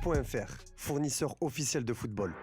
JT.fr, fournisseur officiel de football.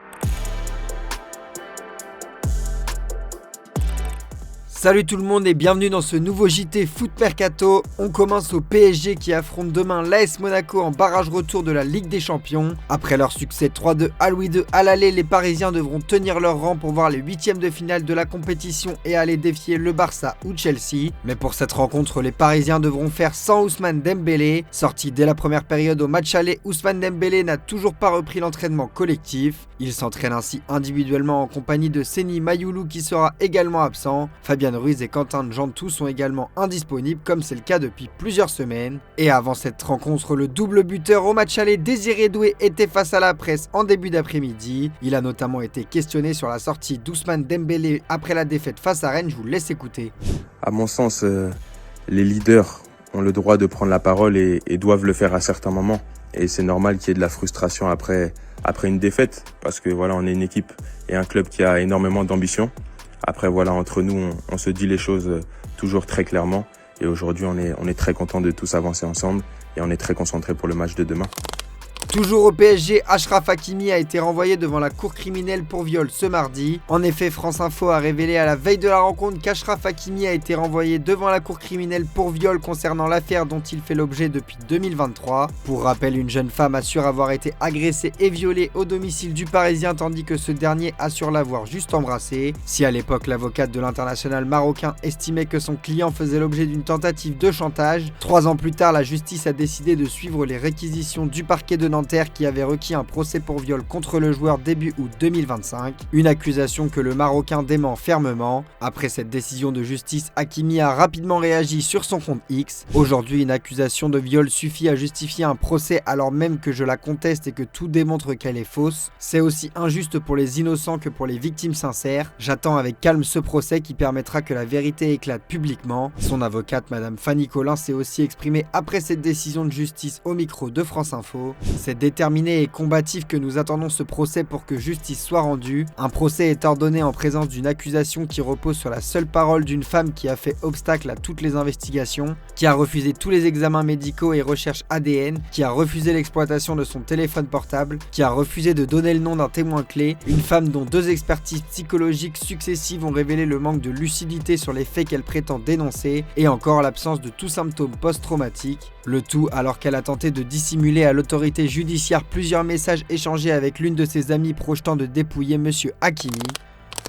Salut tout le monde et bienvenue dans ce nouveau JT Foot Mercato. On commence au PSG qui affronte demain l'AS Monaco en barrage retour de la Ligue des Champions. Après leur succès 3-2 à Louis II à l'aller, les Parisiens devront tenir leur rang pour voir les huitièmes de finale de la compétition et aller défier le Barça ou Chelsea. Mais pour cette rencontre, les Parisiens devront faire sans Ousmane Dembélé. Sorti dès la première période au match aller, Ousmane Dembélé n'a toujours pas repris l'entraînement collectif. Il s'entraîne ainsi individuellement en compagnie de Seny Mayoulou qui sera également absent. Fabien Ruiz et Quentin Djantou sont également indisponibles comme c'est le cas depuis plusieurs semaines. Et avant cette rencontre, le double buteur au match aller Désiré Doué était face à la presse en début d'après-midi. Il a notamment été questionné sur la sortie d'Ousmane Dembélé après la défaite face à Rennes, je vous laisse écouter. À mon sens, les leaders ont le droit de prendre la parole et doivent le faire à certains moments. Et c'est normal qu'il y ait de la frustration après une défaite parce que voilà, on est une équipe et un club qui a énormément d'ambition. Après voilà, entre nous, on se dit les choses toujours très clairement et aujourd'hui on est très content de tous avancer ensemble et on est très concentré pour le match de demain. Toujours au PSG, Achraf Hakimi a été renvoyé devant la cour criminelle pour viol ce mardi. En effet, France Info a révélé à la veille de la rencontre qu'Achraf Hakimi a été renvoyé devant la cour criminelle pour viol concernant l'affaire dont il fait l'objet depuis 2023. Pour rappel, une jeune femme assure avoir été agressée et violée au domicile du Parisien tandis que ce dernier assure l'avoir juste embrassée. Si à l'époque l'avocate de l'international marocain estimait que son client faisait l'objet d'une tentative de chantage, 3 ans plus tard, la justice a décidé de suivre les réquisitions du parquet de Nanterre qui avait requis un procès pour viol contre le joueur début août 2025, une accusation que le Marocain dément fermement. Après cette décision de justice, Hakimi a rapidement réagi sur son compte X. Aujourd'hui, une accusation de viol suffit à justifier un procès alors même que je la conteste et que tout démontre qu'elle est fausse. C'est aussi injuste pour les innocents que pour les victimes sincères. J'attends avec calme ce procès qui permettra que la vérité éclate publiquement. Son avocate, Madame Fanny Collin, s'est aussi exprimée après cette décision de justice au micro de France Info. C'est déterminé et combatif que nous attendons ce procès pour que justice soit rendue. Un procès est ordonné en présence d'une accusation qui repose sur la seule parole d'une femme qui a fait obstacle à toutes les investigations, qui a refusé tous les examens médicaux et recherches ADN, qui a refusé l'exploitation de son téléphone portable, qui a refusé de donner le nom d'un témoin clé, une femme dont 2 expertises psychologiques successives ont révélé le manque de lucidité sur les faits qu'elle prétend dénoncer, et encore l'absence de tout symptôme post-traumatique. Le tout alors qu'elle a tenté de dissimuler à l'autorité judiciaire plusieurs messages échangés avec l'une de ses amies projetant de dépouiller Monsieur Hakimi.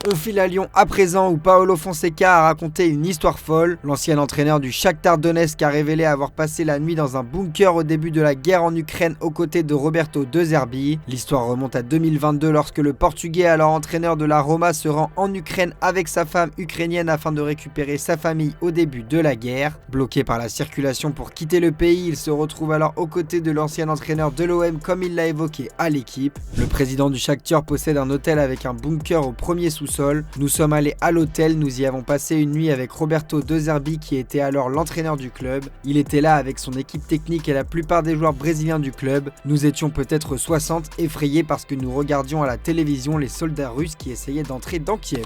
On file à Lyon à présent où Paolo Fonseca a raconté une histoire folle. L'ancien entraîneur du Shakhtar Donetsk a révélé avoir passé la nuit dans un bunker au début de la guerre en Ukraine aux côtés de Roberto De Zerbi. L'histoire remonte à 2022 lorsque le Portugais, alors entraîneur de la Roma, se rend en Ukraine avec sa femme ukrainienne afin de récupérer sa famille au début de la guerre. Bloqué par la circulation pour quitter le pays, il se retrouve alors aux côtés de l'ancien entraîneur de l'OM comme il l'a évoqué à l'équipe. Le président du Shakhtar possède un hôtel avec un bunker au premier sous-sol. Nous sommes allés à l'hôtel, nous y avons passé une nuit avec Roberto De Zerbi qui était alors l'entraîneur du club. Il était là avec son équipe technique et la plupart des joueurs brésiliens du club. Nous étions peut-être 60 effrayés parce que nous regardions à la télévision les soldats russes qui essayaient d'entrer dans Kiev.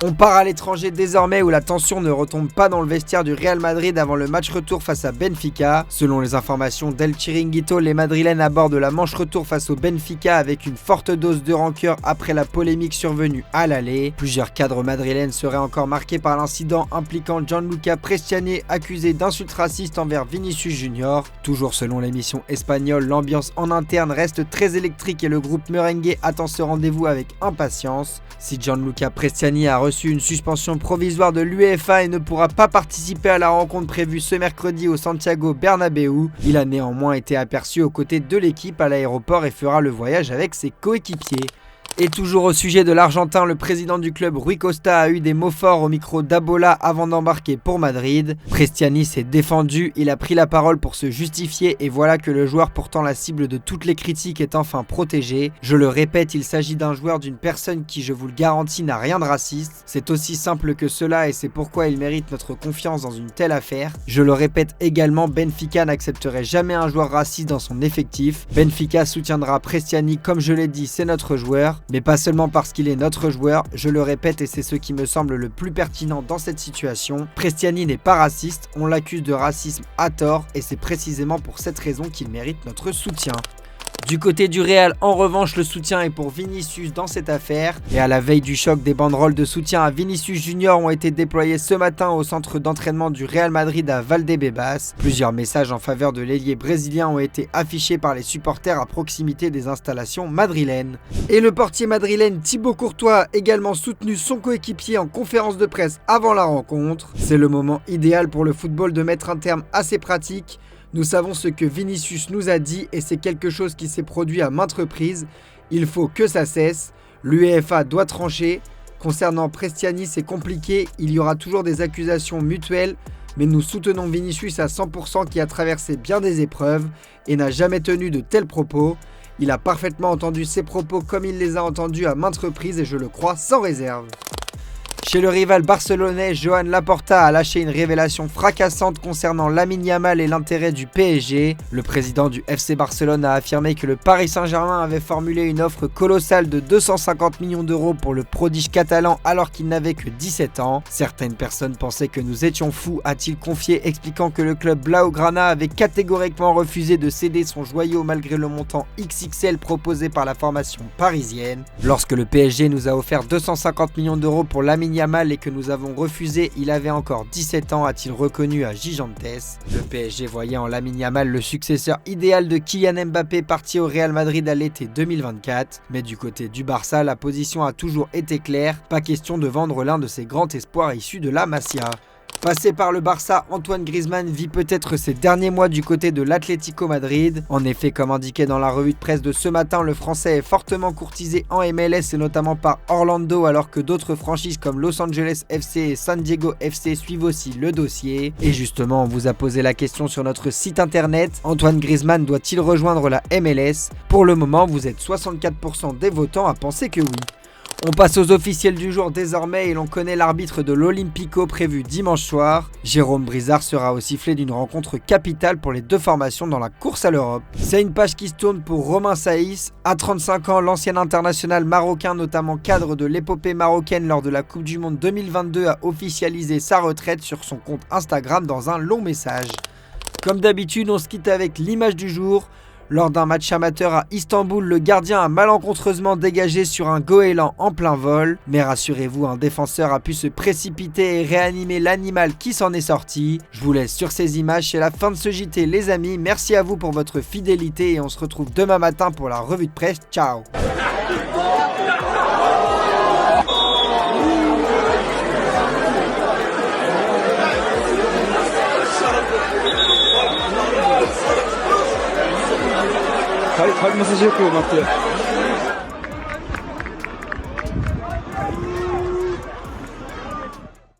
On part à l'étranger désormais où la tension ne retombe pas dans le vestiaire du Real Madrid avant le match retour face à Benfica. Selon les informations d'El Chiringuito, les Madrilènes abordent la manche retour face au Benfica avec une forte dose de rancœur après la polémique survenue à l'aller. Plusieurs cadres madrilènes seraient encore marqués par l'incident impliquant Gianluca Prestiani accusé d'insultes racistes envers Vinicius Junior. Toujours selon l'émission espagnole, l'ambiance en interne reste très électrique et le groupe merengue attend ce rendez-vous avec impatience. Si Gianluca Prestiani a reçu une suspension provisoire de l'UEFA et ne pourra pas participer à la rencontre prévue ce mercredi au Santiago Bernabéu, il a néanmoins été aperçu aux côtés de l'équipe à l'aéroport et fera le voyage avec ses coéquipiers. Et toujours au sujet de l'Argentin, le président du club Rui Costa a eu des mots forts au micro d'Abola avant d'embarquer pour Madrid. Prestiani s'est défendu, il a pris la parole pour se justifier et voilà que le joueur pourtant la cible de toutes les critiques est enfin protégé. Je le répète, il s'agit d'un joueur, d'une personne qui, je vous le garantis, n'a rien de raciste. C'est aussi simple que cela et c'est pourquoi il mérite notre confiance dans une telle affaire. Je le répète également, Benfica n'accepterait jamais un joueur raciste dans son effectif. Benfica soutiendra Prestiani, comme je l'ai dit, c'est notre joueur. Mais pas seulement parce qu'il est notre joueur, je le répète et c'est ce qui me semble le plus pertinent dans cette situation. Prestiani n'est pas raciste, on l'accuse de racisme à tort et c'est précisément pour cette raison qu'il mérite notre soutien. Du côté du Real, en revanche, le soutien est pour Vinicius dans cette affaire. Et à la veille du choc, des banderoles de soutien à Vinicius Junior ont été déployées ce matin au centre d'entraînement du Real Madrid à Valdebebas. Plusieurs messages en faveur de l'ailier brésilien ont été affichés par les supporters à proximité des installations madrilènes. Et le portier madrilène Thibaut Courtois a également soutenu son coéquipier en conférence de presse avant la rencontre. C'est le moment idéal pour le football de mettre un terme à ces pratiques. Nous savons ce que Vinicius nous a dit et c'est quelque chose qui s'est produit à maintes reprises. Il faut que ça cesse. L'UEFA doit trancher. Concernant Prestiani, c'est compliqué. Il y aura toujours des accusations mutuelles. Mais nous soutenons Vinicius à 100% qui a traversé bien des épreuves et n'a jamais tenu de tels propos. Il a parfaitement entendu ses propos comme il les a entendus à maintes reprises et je le crois sans réserve. Chez le rival barcelonais, Joan Laporta a lâché une révélation fracassante concernant Lamine Yamal et l'intérêt du PSG. Le président du FC Barcelone a affirmé que le Paris Saint-Germain avait formulé une offre colossale de 250 millions d'euros pour le prodige catalan alors qu'il n'avait que 17 ans. Certaines personnes pensaient que nous étions fous, a-t-il confié, expliquant que le club Blaugrana avait catégoriquement refusé de céder son joyau malgré le montant XXL proposé par la formation parisienne. Lorsque le PSG nous a offert 250 millions d'euros pour Lamine Yamal et que nous avons refusé, il avait encore 17 ans, a-t-il reconnu à Gigantes. Le PSG voyait en Lamine Yamal le successeur idéal de Kylian Mbappé parti au Real Madrid à l'été 2024. Mais du côté du Barça, la position a toujours été claire, pas question de vendre l'un de ses grands espoirs issus de la Masia. Passé par le Barça, Antoine Griezmann vit peut-être ses derniers mois du côté de l'Atlético Madrid. En effet, comme indiqué dans la revue de presse de ce matin, le Français est fortement courtisé en MLS et notamment par Orlando, alors que d'autres franchises comme Los Angeles FC et San Diego FC suivent aussi le dossier. Et justement, on vous a posé la question sur notre site internet. Antoine Griezmann doit-il rejoindre la MLS? Pour le moment, vous êtes 64% des votants à penser que oui. On passe aux officiels du jour désormais et l'on connaît l'arbitre de l'Olympico prévu dimanche soir. Jérôme Brizard sera au sifflet d'une rencontre capitale pour les deux formations dans la course à l'Europe. C'est une page qui se tourne pour Romain Saïs. À 35 ans, l'ancien international marocain, notamment cadre de l'épopée marocaine lors de la Coupe du Monde 2022, a officialisé sa retraite sur son compte Instagram dans un long message. Comme d'habitude, on se quitte avec l'image du jour. Lors d'un match amateur à Istanbul, le gardien a malencontreusement dégagé sur un goéland en plein vol. Mais rassurez-vous, un défenseur a pu se précipiter et réanimer l'animal qui s'en est sorti. Je vous laisse sur ces images, c'est la fin de ce JT les amis. Merci à vous pour votre fidélité et on se retrouve demain matin pour la revue de presse. Ciao. Kalp masajı yapıyor Matya.